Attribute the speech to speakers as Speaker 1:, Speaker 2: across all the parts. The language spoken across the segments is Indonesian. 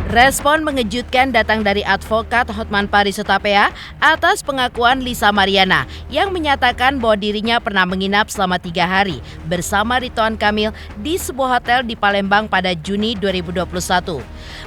Speaker 1: Respon mengejutkan datang dari advokat Hotman Paris Hutapea atas pengakuan Lisa Mariana yang menyatakan bahwa dirinya pernah menginap selama 3 hari bersama Ridwan Kamil di sebuah hotel di Palembang pada Juni 2021.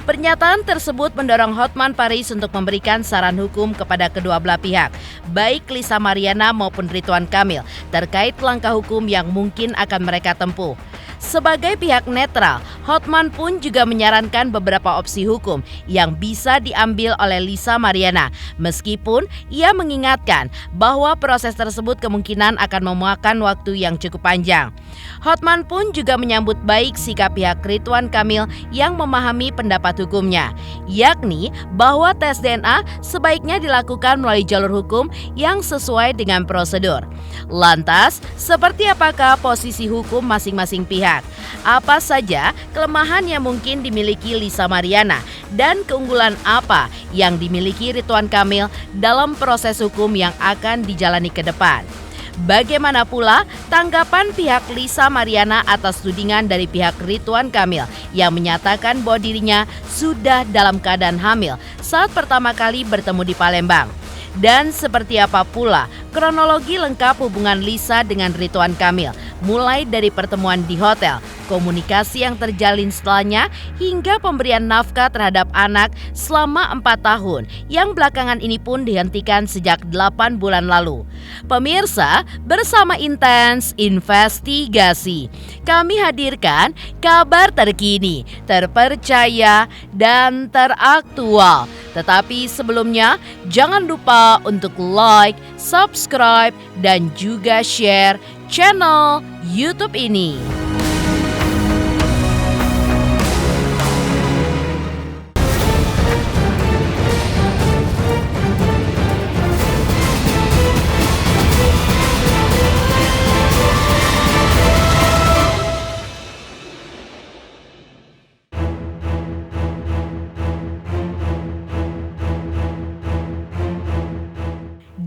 Speaker 1: Pernyataan tersebut mendorong Hotman Paris untuk memberikan saran hukum kepada kedua belah pihak, baik Lisa Mariana maupun Ridwan Kamil, terkait langkah hukum yang mungkin akan mereka tempuh. Sebagai pihak netral, Hotman pun juga menyarankan beberapa opsi hukum yang bisa diambil oleh Lisa Mariana, meskipun ia mengingatkan bahwa proses tersebut kemungkinan akan memakan waktu yang cukup panjang. Hotman pun juga menyambut baik sikap pihak Ridwan Kamil yang memahami pendapat hukumnya, yakni bahwa tes DNA sebaiknya dilakukan melalui jalur hukum yang sesuai dengan prosedur. Lantas, seperti apakah posisi hukum masing-masing pihak? Apa saja kelemahan yang mungkin dimiliki Lisa Mariana dan keunggulan apa yang dimiliki Ridwan Kamil dalam proses hukum yang akan dijalani ke depan? Bagaimana pula tanggapan pihak Lisa Mariana atas tudingan dari pihak Ridwan Kamil yang menyatakan bahwa dirinya sudah dalam keadaan hamil saat pertama kali bertemu di Palembang? Dan seperti apa pula kronologi lengkap hubungan Lisa dengan Ridwan Kamil, mulai dari pertemuan di hotel, komunikasi yang terjalin setelahnya, hingga pemberian nafkah terhadap anak selama 4 tahun yang belakangan ini pun dihentikan sejak 8 bulan lalu. Pemirsa, bersama Intens Investigasi, kami hadirkan kabar terkini, terpercaya, dan teraktual. Tetapi sebelumnya, jangan lupa untuk like, subscribe, dan juga share channel YouTube ini.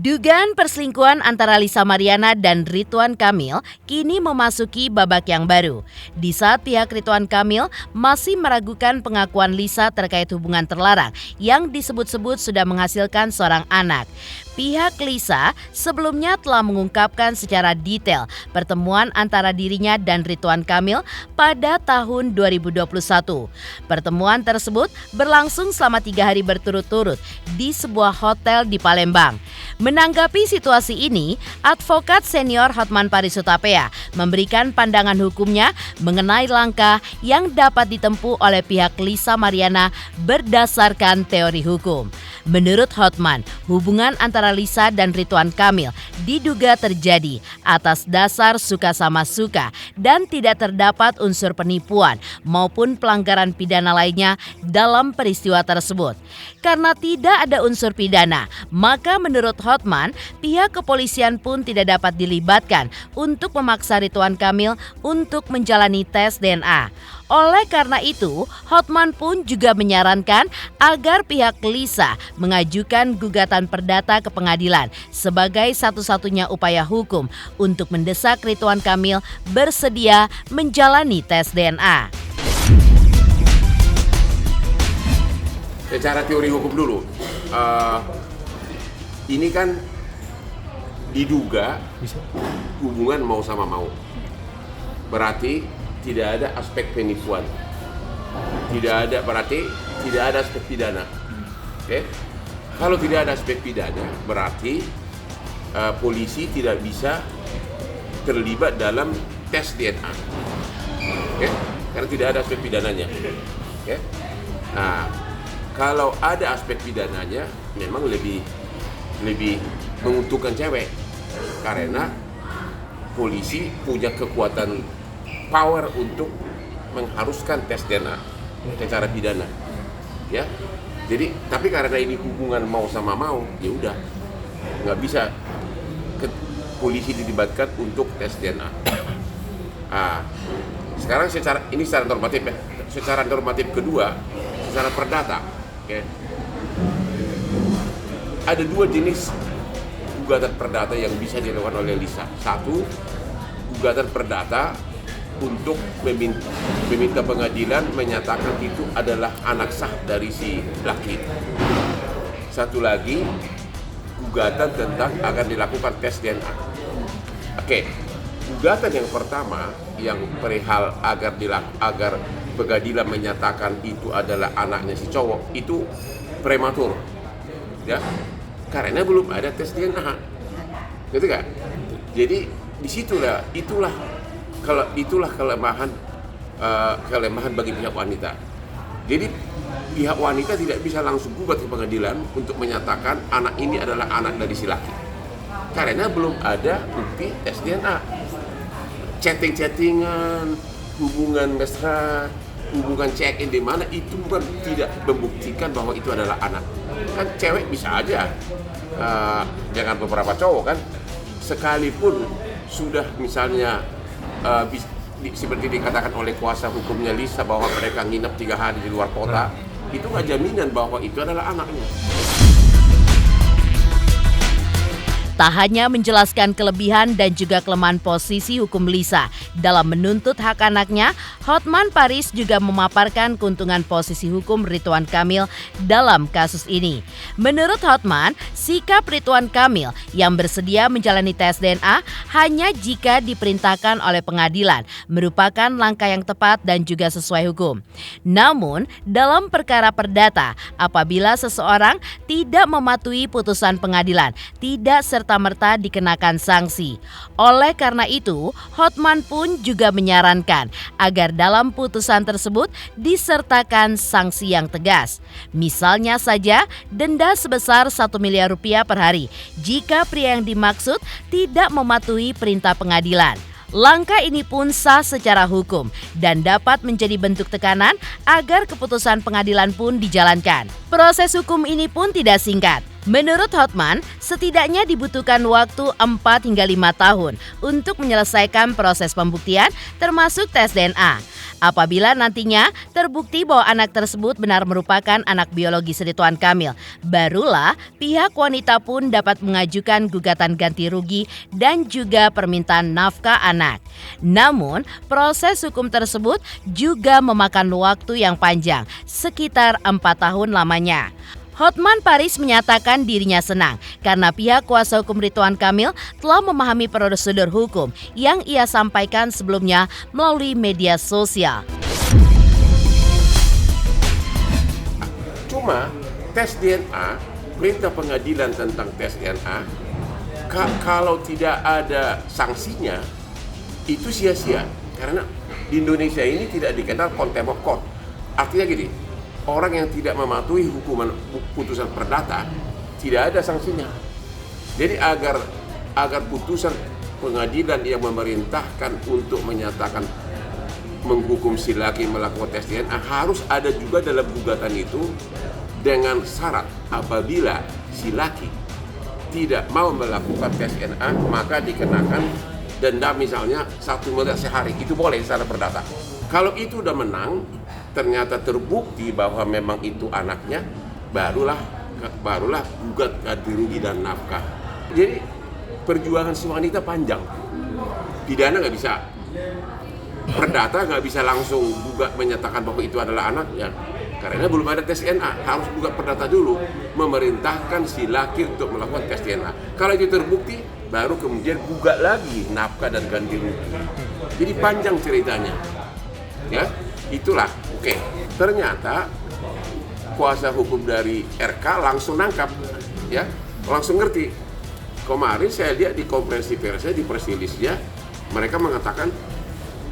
Speaker 1: Dugaan perselingkuhan antara Lisa Mariana dan Ridwan Kamil kini memasuki babak yang baru. Di saat pihak Ridwan Kamil masih meragukan pengakuan Lisa terkait hubungan terlarang yang disebut-sebut sudah menghasilkan seorang anak. Pihak Lisa sebelumnya telah mengungkapkan secara detail pertemuan antara dirinya dan Ridwan Kamil pada tahun 2021. Pertemuan tersebut berlangsung selama 3 hari berturut-turut di sebuah hotel di Palembang. Menanggapi situasi ini, advokat senior Hotman Paris Hutapea memberikan pandangan hukumnya mengenai langkah yang dapat ditempuh oleh pihak Lisa Mariana berdasarkan teori hukum. Menurut Hotman, hubungan antara Lisa dan Ridwan Kamil diduga terjadi atas dasar suka sama suka dan tidak terdapat unsur penipuan maupun pelanggaran pidana lainnya dalam peristiwa tersebut. Karena tidak ada unsur pidana, maka menurut Hotman, pihak kepolisian pun tidak dapat dilibatkan untuk memaksa Ridwan Kamil untuk menjalani tes DNA. Oleh karena itu, Hotman pun juga menyarankan agar pihak Lisa mengajukan gugatan perdata ke pengadilan sebagai satu-satunya upaya hukum untuk mendesak Ridwan Kamil bersedia menjalani tes DNA.
Speaker 2: Secara teori hukum dulu, ini kan diduga hubungan mau sama mau, berarti tidak ada aspek penipuan, berarti tidak ada aspek pidana. Oke? Kalau tidak ada aspek pidana, berarti polisi tidak bisa terlibat dalam tes DNA. Oke? Karena tidak ada aspek pidananya. Oke? Nah, kalau ada aspek pidananya, memang lebih menguntungkan cewek, karena polisi punya kekuatan power untuk mengharuskan tes DNA secara pidana, ya. Jadi, tapi karena ini hubungan mau sama mau, ya udah nggak bisa polisi dilibatkan untuk tes DNA. Sekarang secara normatif ya. Secara normatif kedua, secara perdata, okay. Ada 2 jenis gugatan perdata yang bisa dilakukan oleh Lisa. Satu, gugatan perdata untuk meminta pengadilan menyatakan itu adalah anak sah dari si laki. Satu lagi, gugatan tentang agar dilakukan tes DNA. Oke, gugatan yang pertama yang perihal agar pengadilan menyatakan itu adalah anaknya si cowok itu prematur, ya, karena belum ada tes DNA, gitu kan? Jadi itulah kelemahan bagi pihak wanita. Jadi pihak wanita tidak bisa langsung gugat ke pengadilan untuk menyatakan anak ini adalah anak dari si laki, karena belum ada bukti tes DNA. Chatting-chattingan, hubungan mesra, hubungan check-in di mana itu bukan tidak membuktikan bahwa itu adalah anak. Kan cewek bisa aja, jangan beberapa cowok kan, sekalipun sudah misalnya seperti dikatakan oleh kuasa hukumnya Lisa bahwa mereka nginep 3 hari di luar kota, itu nggak jaminan bahwa itu adalah anaknya.
Speaker 1: Tak hanya menjelaskan kelebihan dan juga kelemahan posisi hukum Lisa dalam menuntut hak anaknya, Hotman Paris juga memaparkan keuntungan posisi hukum Ridwan Kamil dalam kasus ini. Menurut Hotman, sikap Ridwan Kamil yang bersedia menjalani tes DNA hanya jika diperintahkan oleh pengadilan merupakan langkah yang tepat dan juga sesuai hukum. Namun, dalam perkara perdata, apabila seseorang tidak mematuhi putusan pengadilan, tidak serta-merta dikenakan sanksi. Oleh karena itu, Hotman pun juga menyarankan agar dalam putusan tersebut disertakan sanksi yang tegas. Misalnya saja denda sebesar 1 miliar rupiah per hari jika pria yang dimaksud tidak mematuhi perintah pengadilan. Langkah ini pun sah secara hukum dan dapat menjadi bentuk tekanan agar keputusan pengadilan pun dijalankan. Proses hukum ini pun tidak singkat. Menurut Hotman, setidaknya dibutuhkan waktu 4 hingga 5 tahun untuk menyelesaikan proses pembuktian termasuk tes DNA. Apabila nantinya terbukti bahwa anak tersebut benar merupakan anak biologis Ridwan Kamil, barulah pihak wanita pun dapat mengajukan gugatan ganti rugi dan juga permintaan nafkah anak. Namun, proses hukum tersebut juga memakan waktu yang panjang, sekitar 4 tahun lamanya. Hotman Paris menyatakan dirinya senang karena pihak kuasa hukum Ridwan Kamil telah memahami prosedur hukum yang ia sampaikan sebelumnya melalui media sosial.
Speaker 2: Cuma tes DNA, perintah pengadilan tentang tes DNA, kalau tidak ada sanksinya, itu sia-sia. Karena di Indonesia ini tidak dikenal contempt of court. Artinya gini, orang yang tidak mematuhi hukuman putusan perdata tidak ada sanksinya. Jadi agar putusan pengadilan yang memerintahkan untuk menyatakan menghukum si laki melakukan tes DNA harus ada juga dalam gugatan itu dengan syarat apabila si laki tidak mau melakukan tes DNA maka dikenakan denda misalnya 1 miliar sehari. Itu boleh secara perdata. Kalau itu udah menang, ternyata terbukti bahwa memang itu anaknya, barulah gugat ganti rugi dan nafkah. Jadi perjuangan si wanita panjang. Pidana nggak bisa, perdata nggak bisa langsung gugat menyatakan bahwa itu adalah anaknya, karena belum ada tes DNA. Harus gugat perdata dulu, memerintahkan si laki untuk melakukan tes DNA. Kalau itu terbukti, baru kemudian gugat lagi nafkah dan ganti rugi. Jadi panjang ceritanya, ya. Itulah, oke. Ternyata kuasa hukum dari RK langsung nangkap, ya, langsung ngerti. Kemarin saya lihat di konferensi persnya, di press release-nya, mereka mengatakan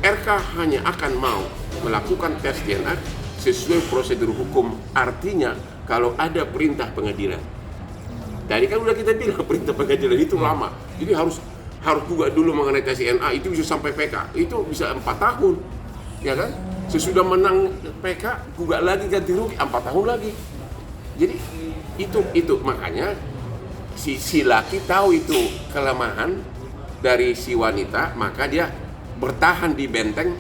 Speaker 2: RK hanya akan mau melakukan tes DNA sesuai prosedur hukum. Artinya kalau ada perintah pengadilan. Tadi kan udah kita bilang perintah pengadilan itu lama, jadi harus juga dulu mengenai tes DNA itu bisa sampai PK, itu bisa 4 tahun, ya kan? Sesudah menang PK, gugat lagi ganti rugi 4 tahun lagi. Jadi itu makanya si laki tahu itu kelemahan dari si wanita, maka dia bertahan di benteng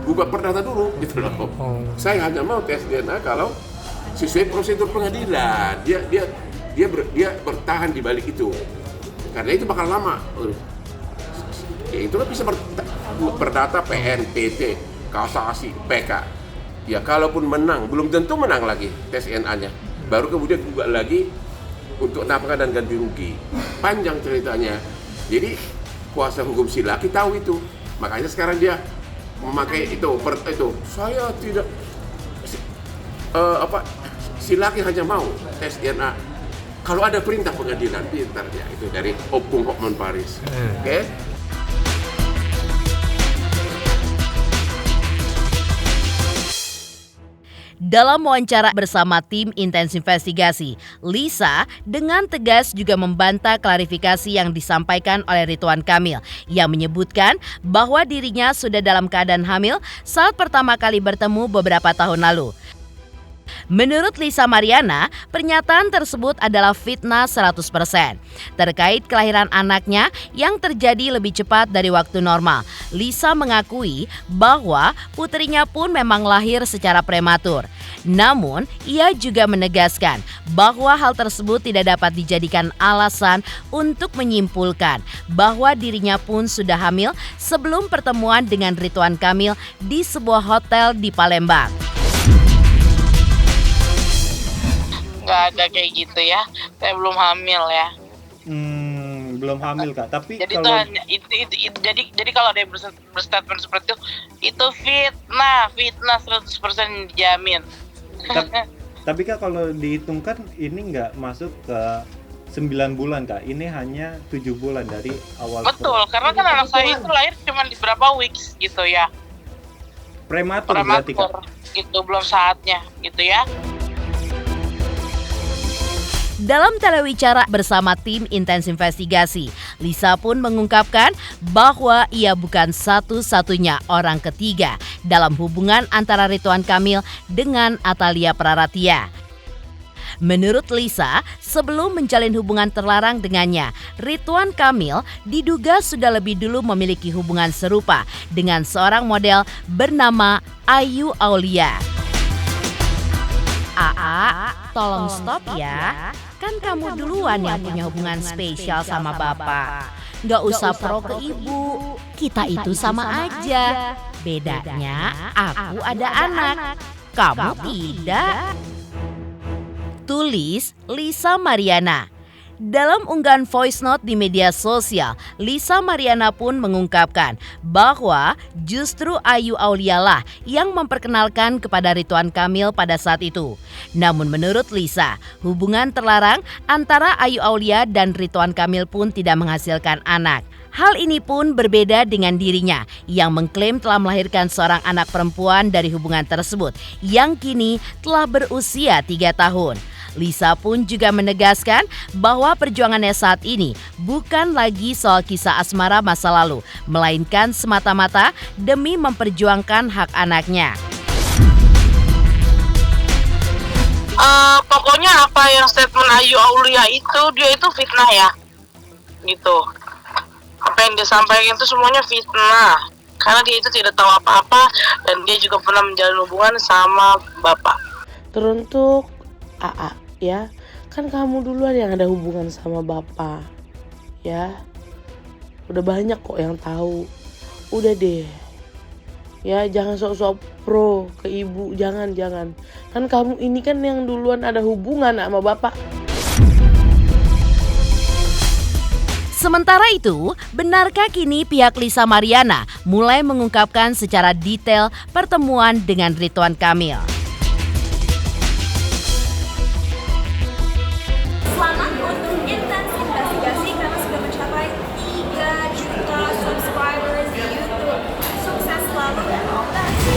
Speaker 2: gugat perdata dulu gitu loh. Saya hanya mau tes DNA kalau sesuai prosedur pengadilan. Dia bertahan di balik itu. Karena itu bakal lama. Ya itu kan perdata PN, PT, kasasi, PK. Ya kalaupun menang, belum tentu menang lagi tes DNA-nya. Baru kemudian gugat lagi untuk nafkah dan ganti rugi. Panjang ceritanya. Jadi kuasa hukum si laki tahu itu. Makanya sekarang dia memakai itu. Saya tidak si laki hanya mau tes DNA kalau ada perintah pengadilan. Pintar dia itu dari Opung Hotman Paris. Oke?
Speaker 1: Dalam wawancara bersama tim Intens Investigasi, Lisa dengan tegas juga membantah klarifikasi yang disampaikan oleh Ridwan Kamil yang menyebutkan bahwa dirinya sudah dalam keadaan hamil saat pertama kali bertemu beberapa tahun lalu. Menurut Lisa Mariana, pernyataan tersebut adalah fitnah 100% terkait kelahiran anaknya yang terjadi lebih cepat dari waktu normal. Lisa mengakui bahwa putrinya pun memang lahir secara prematur. Namun, ia juga menegaskan bahwa hal tersebut tidak dapat dijadikan alasan untuk menyimpulkan bahwa dirinya pun sudah hamil sebelum pertemuan dengan Ridwan Kamil di sebuah hotel di Palembang.
Speaker 3: Nggak ada kayak gitu ya, saya belum hamil ya.
Speaker 4: Belum hamil Kak, tapi
Speaker 3: Jadi
Speaker 4: kalau
Speaker 3: jadi kalau ada yang berstatement seperti itu fitnah 100% dijamin.
Speaker 4: tapi Kak kalau dihitungkan ini nggak masuk ke 9 bulan Kak, ini hanya 7 bulan dari awal.
Speaker 3: Betul, karena kan anak saya itu lahir cuma di berapa weeks gitu ya.
Speaker 4: Prematur berarti Kak.
Speaker 3: Itu belum saatnya gitu ya.
Speaker 1: Dalam telewicara bersama tim Intens Investigasi, Lisa pun mengungkapkan bahwa ia bukan satu-satunya orang ketiga dalam hubungan antara Ridwan Kamil dengan Atalia Praratia. Menurut Lisa, sebelum menjalin hubungan terlarang dengannya, Ridwan Kamil diduga sudah lebih dulu memiliki hubungan serupa dengan seorang model bernama Ayu Aulia. Tolong stop ya. Kan kamu duluan yang punya hubungan spesial sama bapak. Nggak usah pro ke ibu. Kita itu sama aja. Bedanya aku ada anak, kamu tidak. Tulis Lisa Mariana. Dalam unggahan voice note di media sosial, Lisa Mariana pun mengungkapkan bahwa justru Ayu Aulia lah yang memperkenalkan kepada Ridwan Kamil pada saat itu. Namun menurut Lisa, hubungan terlarang antara Ayu Aulia dan Ridwan Kamil pun tidak menghasilkan anak. Hal ini pun berbeda dengan dirinya yang mengklaim telah melahirkan seorang anak perempuan dari hubungan tersebut yang kini telah berusia 3 tahun. Lisa pun juga menegaskan bahwa perjuangannya saat ini bukan lagi soal kisah asmara masa lalu, melainkan semata-mata demi memperjuangkan hak anaknya.
Speaker 3: Pokoknya apa yang statement Ayu Aulia itu, dia itu fitnah ya, gitu. Apa yang dia sampaikan itu semuanya fitnah, karena dia itu tidak tahu apa-apa dan dia juga pernah menjalin hubungan sama bapak.
Speaker 5: Teruntuk AA ya, kan kamu duluan yang ada hubungan sama bapak ya, udah banyak kok yang tahu. Udah deh ya, jangan sok-sok pro ke ibu, jangan kan kamu ini kan yang duluan ada hubungan sama bapak.
Speaker 1: Sementara itu, benarkah kini pihak Lisa Mariana mulai mengungkapkan secara detail pertemuan dengan Ridwan Kamil?
Speaker 6: Selamat untuk Intens Investigasi karena sudah mencapai 3 juta subscribers di YouTube. Sukses selalu dan all the best.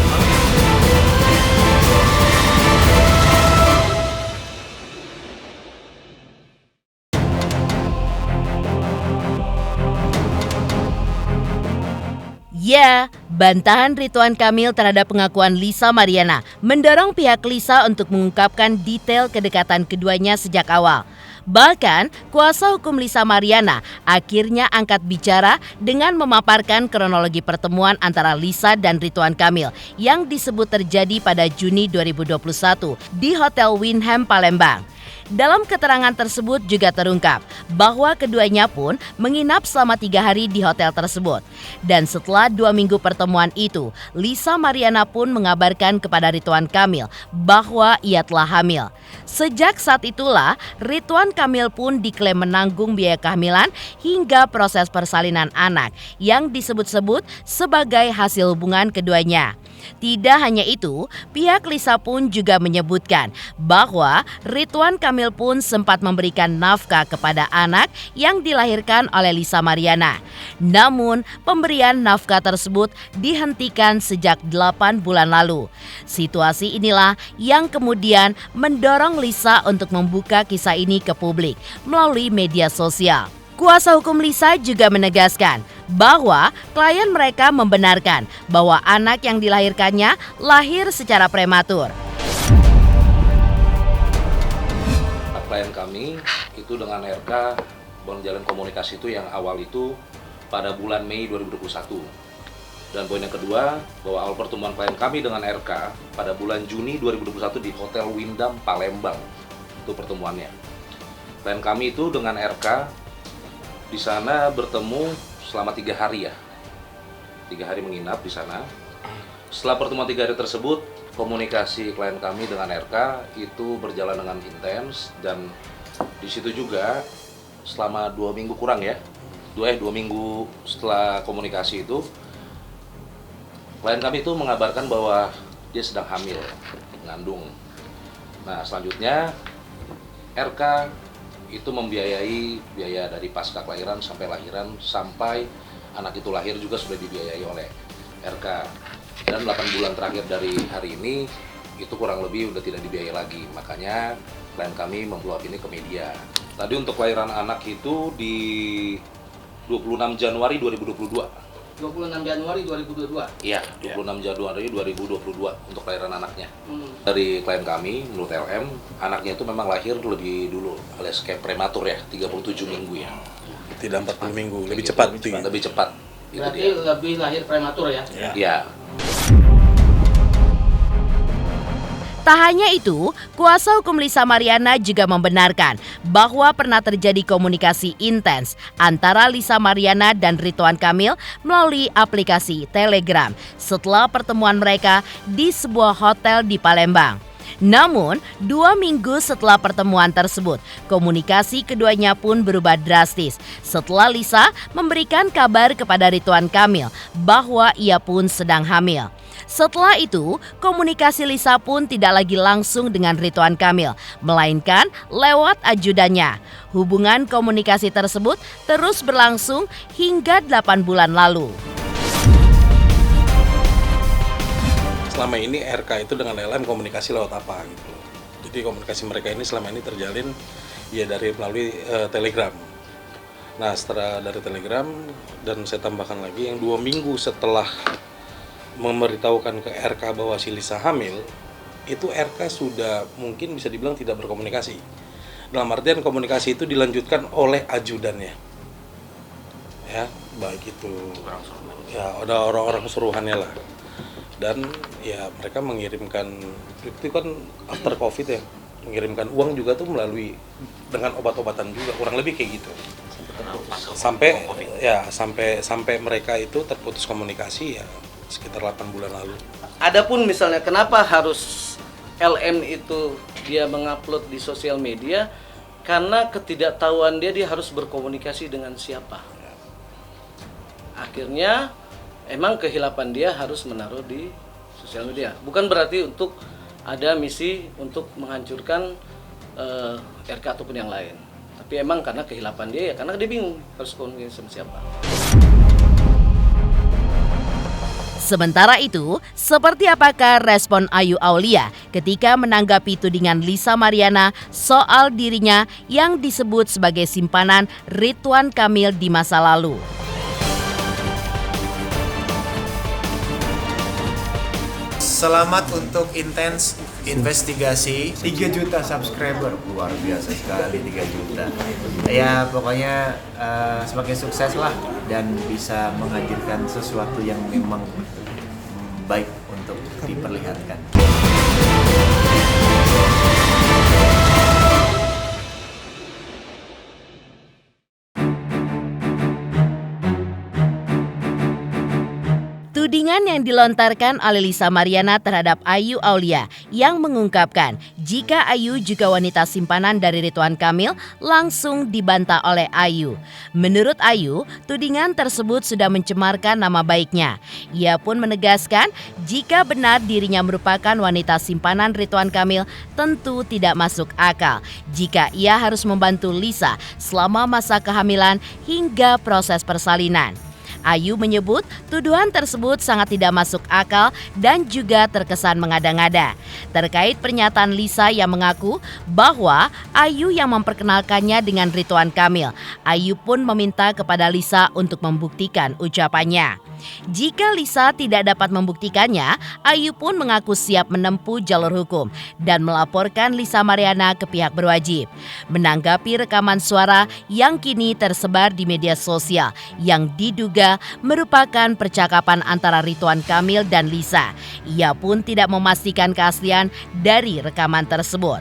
Speaker 1: Ya, bantahan Ridwan Kamil terhadap pengakuan Lisa Mariana mendorong pihak Lisa untuk mengungkapkan detail kedekatan keduanya sejak awal. Bahkan, kuasa hukum Lisa Mariana akhirnya angkat bicara dengan memaparkan kronologi pertemuan antara Lisa dan Ridwan Kamil yang disebut terjadi pada Juni 2021 di Hotel Wyndham Palembang. Dalam keterangan tersebut juga terungkap bahwa keduanya pun menginap selama 3 hari di hotel tersebut. Dan setelah 2 minggu pertemuan itu, Lisa Mariana pun mengabarkan kepada Ridwan Kamil bahwa ia telah hamil. Sejak saat itulah, Ridwan Kamil pun diklaim menanggung biaya kehamilan hingga proses persalinan anak yang disebut-sebut sebagai hasil hubungan keduanya. Tidak hanya itu, pihak Lisa pun juga menyebutkan bahwa Ridwan Kamil pun sempat memberikan nafkah kepada anak yang dilahirkan oleh Lisa Mariana. Namun, pemberian nafkah tersebut dihentikan sejak 8 bulan lalu. Situasi inilah yang kemudian mendorong Lisa untuk membuka kisah ini ke publik melalui media sosial. Kuasa hukum Lisa juga menegaskan bahwa klien mereka membenarkan bahwa anak yang dilahirkannya lahir secara prematur.
Speaker 7: Klien kami itu dengan RK menjalin komunikasi itu yang awal itu pada bulan Mei 2021. Dan poin yang kedua, bahwa awal pertemuan klien kami dengan RK pada bulan Juni 2021 di Hotel Windham Palembang. Itu pertemuannya. Klien kami itu dengan RK di sana bertemu selama 3 hari ya. 3 hari menginap di sana. Setelah pertemuan 3 hari tersebut, komunikasi klien kami dengan RK itu berjalan dengan intens, dan di situ juga selama 2 minggu kurang ya. 2 minggu setelah komunikasi itu, klien kami itu mengabarkan bahwa dia sedang hamil, mengandung. Nah, selanjutnya RK itu membiayai biaya dari pasca kelahiran sampai lahiran, sampai anak itu lahir juga sudah dibiayai oleh RK. Dan 8 bulan terakhir dari hari ini itu kurang lebih udah tidak dibiayai lagi. Makanya klien kami membluap ini ke media. Tadi untuk kelahiran anak itu di 26 Januari 2022.
Speaker 8: 26 Januari 2022?
Speaker 7: Iya, 26 Januari 2022 untuk kelahiran anaknya. Dari klien kami, menurut LM, anaknya itu memang lahir lebih dulu, alias kayak prematur ya, 37 minggu ya.
Speaker 9: Tidak 40 minggu, lebih cepat gitu ya?
Speaker 7: Lebih cepat.
Speaker 8: Berarti lebih lahir prematur ya?
Speaker 7: Iya.
Speaker 1: Tak hanya itu, kuasa hukum Lisa Mariana juga membenarkan bahwa pernah terjadi komunikasi intens antara Lisa Mariana dan Ridwan Kamil melalui aplikasi Telegram setelah pertemuan mereka di sebuah hotel di Palembang. Namun, 2 minggu setelah pertemuan tersebut, komunikasi keduanya pun berubah drastis setelah Lisa memberikan kabar kepada Ridwan Kamil bahwa ia pun sedang hamil. Setelah itu, komunikasi Lisa pun tidak lagi langsung dengan Ridwan Kamil, melainkan lewat ajudannya. Hubungan komunikasi tersebut terus berlangsung hingga 8 bulan lalu.
Speaker 9: Selama ini RK itu dengan LM komunikasi lewat apa gitu. Jadi komunikasi mereka ini selama ini terjalin ya melalui Telegram. Nah, setelah dari Telegram, dan saya tambahkan lagi yang 2 minggu setelah memberitahukan ke RK bahwa si Lisa hamil, itu RK sudah mungkin bisa dibilang tidak berkomunikasi. Dalam artian komunikasi itu dilanjutkan oleh ajudannya. Ya, baik itu ya ada orang-orang suruhannya lah. Dan ya mereka mengirimkan, itu kan after COVID ya, mengirimkan uang juga tuh melalui dengan obat-obatan juga, kurang lebih kayak gitu. Sampai mereka itu terputus komunikasi ya sekitar 8 bulan lalu.
Speaker 8: Adapun misalnya kenapa harus LM itu dia mengupload di sosial media, karena ketidaktahuan dia harus berkomunikasi dengan siapa. Akhirnya emang kehilapan dia harus menaruh di sosial media. Bukan berarti untuk ada misi untuk menghancurkan RK ataupun yang lain. Tapi emang karena kehilapan dia ya, karena dia bingung harus komunikasi sama siapa.
Speaker 1: Sementara itu, seperti apakah respon Ayu Aulia ketika menanggapi tudingan Lisa Mariana soal dirinya yang disebut sebagai simpanan Ridwan Kamil di masa lalu?
Speaker 10: Selamat untuk intens investigasi 3 juta subscriber, luar biasa sekali 3 juta. Ya pokoknya semakin sukses lah dan bisa menghadirkan sesuatu yang memang baik untuk diperlihatkan.
Speaker 1: Tudingan yang dilontarkan oleh Lisa Mariana terhadap Ayu Aulia yang mengungkapkan jika Ayu juga wanita simpanan dari Ridwan Kamil langsung dibantah oleh Ayu. Menurut Ayu, tudingan tersebut sudah mencemarkan nama baiknya. Ia pun menegaskan jika benar dirinya merupakan wanita simpanan Ridwan Kamil tentu tidak masuk akal jika ia harus membantu Lisa selama masa kehamilan hingga proses persalinan. Ayu menyebut tuduhan tersebut sangat tidak masuk akal dan juga terkesan mengada-ngada. Terkait pernyataan Lisa yang mengaku bahwa Ayu yang memperkenalkannya dengan Ridwan Kamil, Ayu pun meminta kepada Lisa untuk membuktikan ucapannya. Jika Lisa tidak dapat membuktikannya, Ayu pun mengaku siap menempuh jalur hukum dan melaporkan Lisa Mariana ke pihak berwajib. Menanggapi rekaman suara yang kini tersebar di media sosial yang diduga merupakan percakapan antara Ridwan Kamil dan Lisa, ia pun tidak memastikan keaslian dari rekaman tersebut.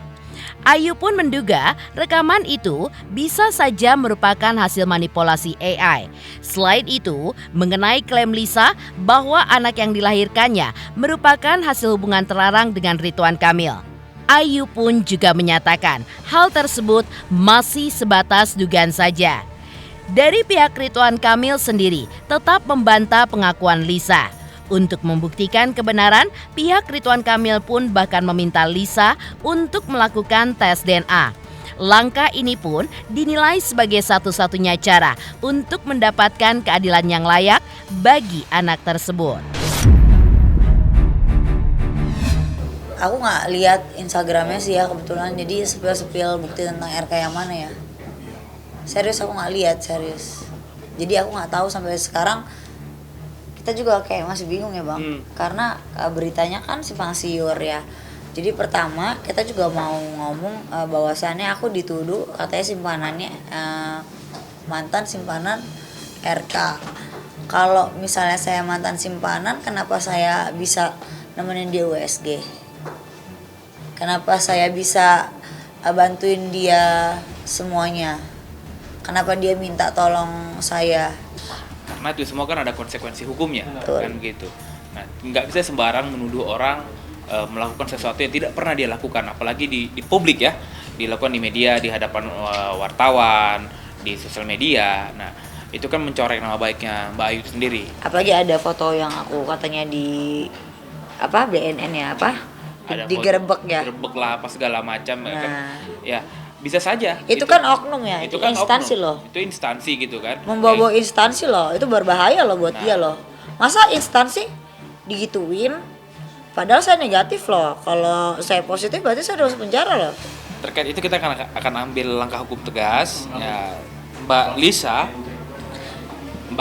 Speaker 1: Ayu pun menduga rekaman itu bisa saja merupakan hasil manipulasi AI. Selain itu, mengenai klaim Lisa bahwa anak yang dilahirkannya merupakan hasil hubungan terlarang dengan Ridwan Kamil, Ayu pun juga menyatakan hal tersebut masih sebatas dugaan saja. Dari pihak Ridwan Kamil sendiri tetap membantah pengakuan Lisa. Untuk membuktikan kebenaran, pihak Ridwan Kamil pun bahkan meminta Lisa untuk melakukan tes DNA. Langkah ini pun dinilai sebagai satu-satunya cara untuk mendapatkan keadilan yang layak bagi anak tersebut.
Speaker 11: Aku nggak lihat Instagramnya sih ya kebetulan, jadi sepil-sepil bukti tentang RK yang mana ya. Serius aku nggak lihat, serius. Jadi aku nggak tahu sampai sekarang. Kita juga kayak masih bingung ya bang, karena beritanya kan simpang siur ya. Jadi pertama kita juga mau ngomong bahwasannya aku dituduh katanya simpanannya mantan simpanan RK. Kalau misalnya saya mantan simpanan, kenapa saya bisa nemenin dia USG? Kenapa saya bisa bantuin dia semuanya? Kenapa dia minta tolong saya?
Speaker 12: Karena itu semua kan ada konsekuensi hukumnya.
Speaker 11: Betul.
Speaker 12: Kan gitu. Nah, nggak bisa sembarang menuduh orang melakukan sesuatu yang tidak pernah dia lakukan, apalagi di publik ya, dilakukan di media, di hadapan wartawan, di sosial media. Nah, itu kan mencoreng nama baiknya Mbak Ayu sendiri.
Speaker 11: Apalagi ada foto yang aku katanya di BNN ya digerebek ya.
Speaker 12: Digerebek lah, apa segala macam kan. Ya, bisa saja.
Speaker 11: Itu kan oknum ya, itu kan instansi
Speaker 12: oknum.
Speaker 11: loh.
Speaker 12: Itu instansi gitu kan.
Speaker 11: Membawa instansi loh, itu berbahaya loh buat dia loh. Masa instansi digituin? Padahal saya negatif loh. Kalau saya positif berarti saya harus penjara loh.
Speaker 12: Terkait itu kita akan ambil langkah hukum tegas. Ya, Mbak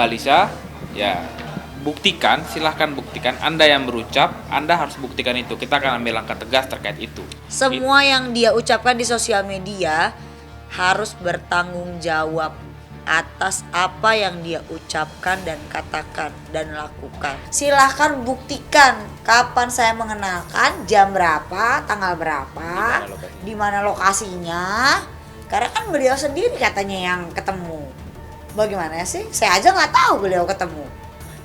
Speaker 12: Lisa, ya buktikan, silahkan buktikan. Anda yang berucap, Anda harus buktikan itu. Kita akan ambil langkah tegas terkait itu.
Speaker 11: Semua yang dia ucapkan di sosial media harus bertanggung jawab atas apa yang dia ucapkan dan katakan dan lakukan. Silahkan buktikan kapan saya mengenalkan, jam berapa, tanggal berapa, di mana lokasinya. Karena kan beliau sendiri katanya yang ketemu. Bagaimana sih? Saya aja nggak tahu beliau ketemu.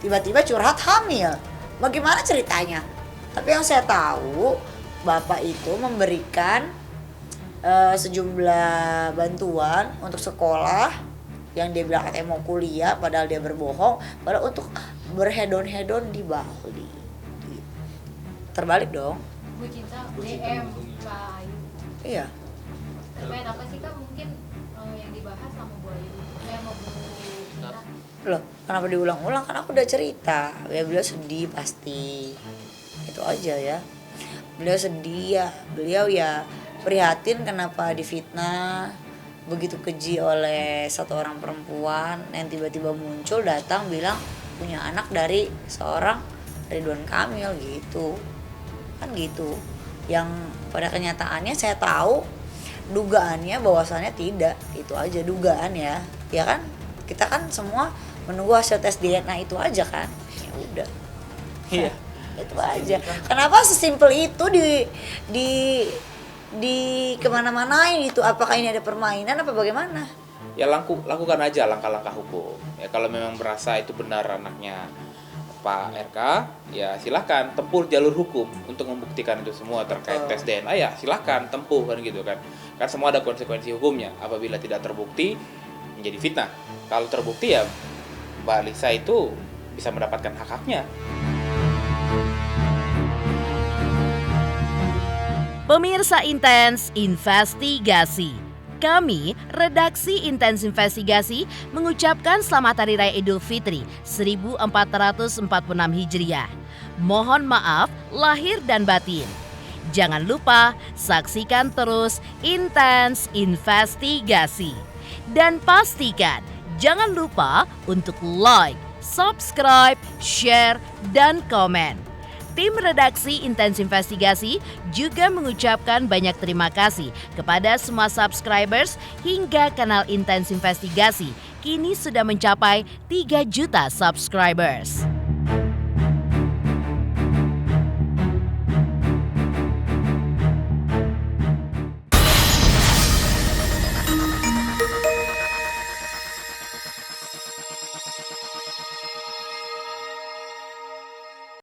Speaker 11: Tiba-tiba curhat hamil. Bagaimana ceritanya? Tapi yang saya tahu, Bapak itu memberikan sejumlah bantuan untuk sekolah yang dia bilang katanya mau kuliah, padahal dia berbohong, padahal untuk berhedon-hedon di Bali. Terbalik dong.
Speaker 13: Bu Cinta DM Kak Ayu.
Speaker 11: Iya.
Speaker 13: Terkait apa sih Kak mungkin yang dibahas sama Bu Ayu? Saya mau Bu Cinta.
Speaker 11: Loh, kenapa diulang-ulang? Kan aku udah cerita. Ya beliau sedih pasti. Itu aja ya. Beliau sedih ya. Beliau ya prihatin kenapa difitnah begitu keji oleh satu orang perempuan yang tiba-tiba muncul datang bilang punya anak dari seorang Ridwan Kamil gitu. Kan gitu. Yang pada kenyataannya saya tahu dugaannya bahwasannya tidak. Itu aja dugaan ya. Ya kan? Kita kan semua menunggu hasil tes DNA itu aja kan. Ya udah. Iya. Itu aja. Kenapa sesimpel itu di kemana-manain itu? Apakah ini ada permainan apa bagaimana?
Speaker 12: Ya lakukan aja langkah-langkah hukum. Ya kalau memang berasa itu benar anaknya Pak RK, ya silahkan tempuh jalur hukum untuk membuktikan itu semua terkait tes DNA, ya silahkan tempuh kan gitu kan. Kan semua ada konsekuensi hukumnya. Apabila tidak terbukti menjadi fitnah. Kalau terbukti ya Mbak Lisa itu bisa mendapatkan hak-haknya.
Speaker 1: Pemirsa Intens Investigasi. Kami, Redaksi Intens Investigasi, mengucapkan Selamat Hari Raya Idul Fitri 1446 Hijriah. Mohon maaf lahir dan batin. Jangan lupa saksikan terus Intens Investigasi. Dan pastikan jangan lupa untuk like, subscribe, share, dan komen. Tim redaksi Intens Investigasi juga mengucapkan banyak terima kasih kepada semua subscribers hingga kanal Intens Investigasi kini sudah mencapai 3 juta subscribers.